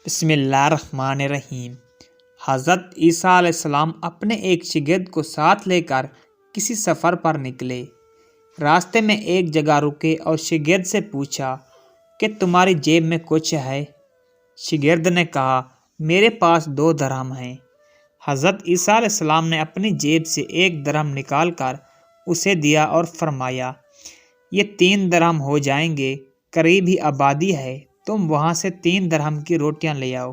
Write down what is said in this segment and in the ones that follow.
بسم اللہ الرحمن الرحیم۔ حضرت عیسیٰ علیہ السلام اپنے ایک شاگرد کو ساتھ لے کر کسی سفر پر نکلے۔ راستے میں ایک جگہ رکے اور شاگرد سے پوچھا کہ تمہاری جیب میں کچھ ہے؟ شاگرد نے کہا میرے پاس 2 درہم ہیں۔ حضرت عیسیٰ علیہ السلام نے اپنی جیب سے 1 درہم نکال کر اسے دیا اور فرمایا یہ 3 درہم ہو جائیں گے، قریب ہی آبادی ہے، تم وہاں سے 3 درہم کی روٹیاں لے آؤ۔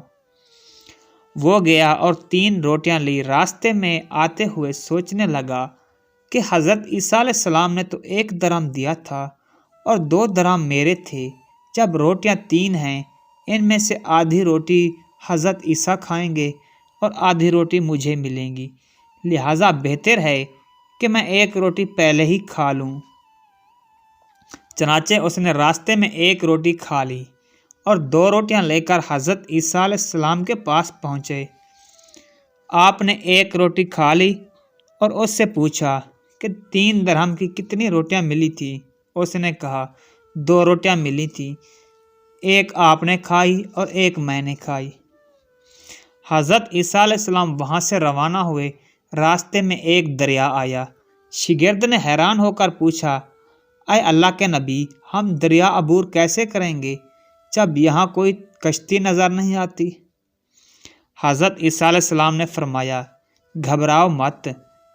وہ گیا اور 3 روٹیاں لی۔ راستے میں آتے ہوئے سوچنے لگا کہ حضرت عیسیٰ علیہ السلام نے تو 1 درہم دیا تھا اور 2 درہم میرے تھے۔ جب روٹیاں 3 ہیں، ان میں سے آدھی روٹی حضرت عیسیٰ کھائیں گے اور آدھی روٹی مجھے ملیں گی، لہٰذا بہتر ہے کہ میں 1 روٹی پہلے ہی کھا لوں۔ چنانچہ اس نے راستے میں 1 روٹی کھا لی اور 2 روٹیاں لے کر حضرت عیسیٰ علیہ السلام کے پاس پہنچے۔ آپ نے 1 روٹی کھا لی اور اس سے پوچھا کہ 3 درہم کی کتنی روٹیاں ملی تھی؟ اس نے کہا 2 روٹیاں ملی تھیں، 1 آپ نے کھائی اور 1 میں نے کھائی۔ حضرت عیسیٰ علیہ السلام وہاں سے روانہ ہوئے۔ راستے میں ایک دریا آیا۔ شاگرد نے حیران ہو کر پوچھا اے اللہ کے نبی، ہم دریا عبور کیسے کریں گے جب یہاں کوئی کشتی نظر نہیں آتی؟ حضرت عیسیٰ علیہ السلام نے فرمایا گھبراؤ مت،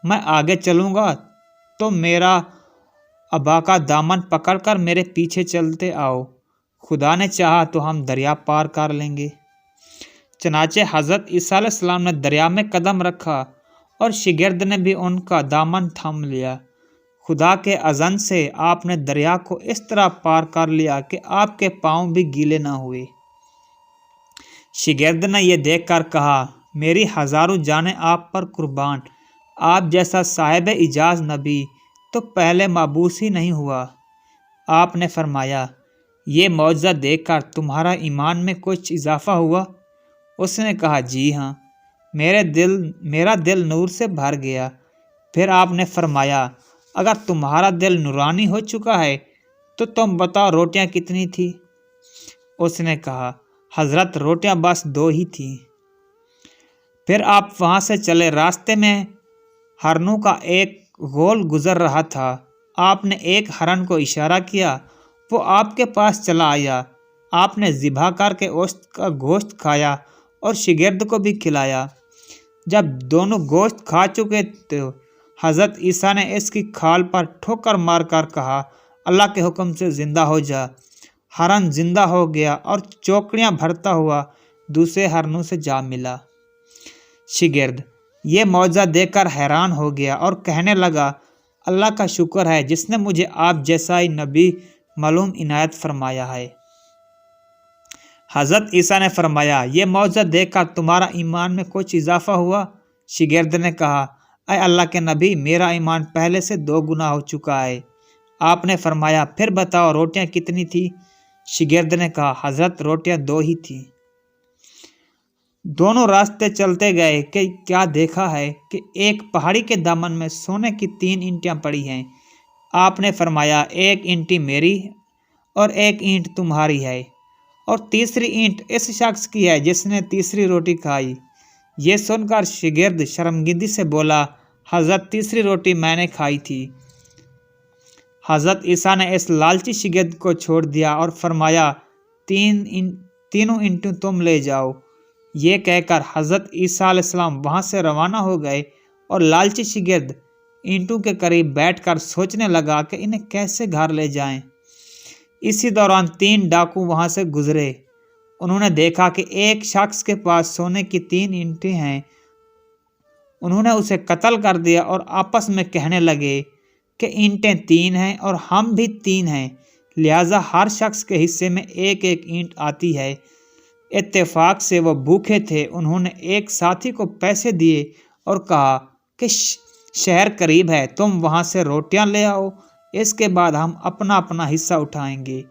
میں آگے چلوں گا، تو میرا ابا کا دامن پکڑ کر میرے پیچھے چلتے آؤ، خدا نے چاہا تو ہم دریا پار کر لیں گے۔ چنانچہ حضرت عیسیٰ علیہ السلام نے دریا میں قدم رکھا اور شاگرد نے بھی ان کا دامن تھام لیا۔ خدا کے اذن سے آپ نے دریا کو اس طرح پار کر لیا کہ آپ کے پاؤں بھی گیلے نہ ہوئے۔ شاگرد نے یہ دیکھ کر کہا میری ہزاروں جانیں آپ پر قربان، آپ جیسا صاحب اعجاز نبی تو پہلے مبعوث ہی نہیں ہوا۔ آپ نے فرمایا یہ معجزہ دیکھ کر تمہارا ایمان میں کچھ اضافہ ہوا؟ اس نے کہا جی ہاں، میرا دل نور سے بھر گیا۔ پھر آپ نے فرمایا اگر تمہارا دل نورانی ہو چکا ہے تو تم بتاؤ روٹیاں کتنی تھیں؟ اس نے کہا حضرت روٹیاں بس 2 ہی تھیں۔ پھر آپ وہاں سے چلے۔ راستے میں ہرنوں کا ایک غول گزر رہا تھا۔ آپ نے ایک ہرن کو اشارہ کیا، وہ آپ کے پاس چلا آیا۔ آپ نے ذبح کر کے اس کا گوشت کھایا اور شاگرد کو بھی کھلایا۔ جب دونوں گوشت کھا چکے تو حضرت عیسیٰ نے اس کی کھال پر ٹھوکر مار کر کہا اللہ کے حکم سے زندہ ہو جا۔ ہرن زندہ ہو گیا اور چوکڑیاں بھرتا ہوا دوسرے ہرنوں سے جا ملا۔ شاگرد یہ معجزہ دیکھ کر حیران ہو گیا اور کہنے لگا اللہ کا شکر ہے جس نے مجھے آپ جیسا ہی نبی معلوم عنایت فرمایا ہے۔ حضرت عیسیٰ نے فرمایا یہ معجزہ دیکھ کر تمہارا ایمان میں کچھ اضافہ ہوا؟ شاگرد نے کہا اے اللہ کے نبی، میرا ایمان پہلے سے 2 گنا ہو چکا ہے۔ آپ نے فرمایا پھر بتاؤ روٹیاں کتنی تھیں؟ شاگرد نے کہا حضرت روٹیاں 2 ہی تھیں۔ دونوں راستے چلتے گئے کہ کیا دیکھا ہے کہ ایک پہاڑی کے دامن میں سونے کی 3 اینٹیں پڑی ہیں۔ آپ نے فرمایا 1 اینٹ میری اور 1 اینٹ تمہاری ہے، اور تیسری اینٹ اس شخص کی ہے جس نے تیسری روٹی کھائی۔ یہ سن کر شاگرد شرمگندی سے بولا حضرت تیسری روٹی میں نے کھائی تھی۔ حضرت عیسیٰ نے اس لالچی شاگرد کو چھوڑ دیا اور فرمایا 3 اینٹیں تم لے جاؤ۔ یہ کہہ کر حضرت عیسیٰ علیہ السلام وہاں سے روانہ ہو گئے اور لالچی شاگرد اینٹوں کے قریب بیٹھ کر سوچنے لگا کہ انہیں کیسے گھر لے جائیں۔ اسی دوران 3 ڈاکو وہاں سے گزرے۔ انہوں نے دیکھا کہ ایک شخص کے پاس سونے کی 3 اینٹیں ہیں۔ انہوں نے اسے قتل کر دیا اور آپس میں کہنے لگے کہ اینٹیں 3 ہیں اور ہم بھی 3 ہیں، لہٰذا ہر شخص کے حصے میں 1 اینٹ آتی ہے۔ اتفاق سے وہ بھوکے تھے۔ انہوں نے ایک ساتھی کو پیسے دیے اور کہا کہ شہر قریب ہے، تم وہاں سے روٹیاں لے آؤ، اس کے بعد ہم اپنا اپنا حصہ اٹھائیں گے۔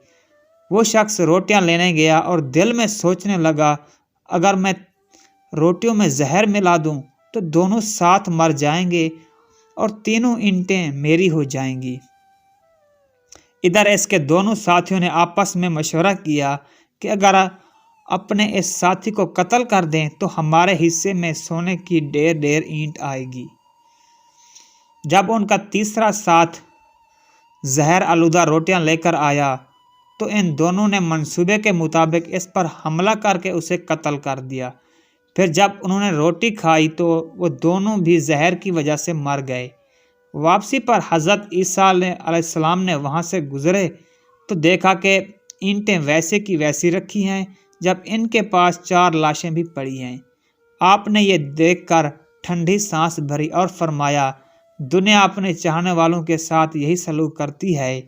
وہ شخص روٹیاں لینے گیا اور دل میں سوچنے لگا اگر میں روٹیوں میں زہر ملا دوں تو دونوں ساتھ مر جائیں گے اور 3 اینٹیں میری ہو جائیں گی۔ ادھر اس کے دونوں ساتھیوں نے آپس میں مشورہ کیا کہ اگر اپنے اس ساتھی کو قتل کر دیں تو ہمارے حصے میں سونے کی ڈھیر اینٹ آئے گی۔ جب ان کا تیسرا ساتھ زہر آلودہ روٹیاں لے کر آیا تو ان دونوں نے منصوبے کے مطابق اس پر حملہ کر کے اسے قتل کر دیا۔ پھر جب انہوں نے روٹی کھائی تو وہ دونوں بھی زہر کی وجہ سے مر گئے۔ واپسی پر حضرت عیسیٰ علیہ السلام نے وہاں سے گزرے تو دیکھا کہ اینٹیں ویسے کی ویسی رکھی ہیں جب ان کے پاس 4 لاشیں بھی پڑی ہیں۔ آپ نے یہ دیکھ کر ٹھنڈی سانس بھری اور فرمایا، دنیا اپنے چاہنے والوں کے ساتھ یہی سلوک کرتی ہے۔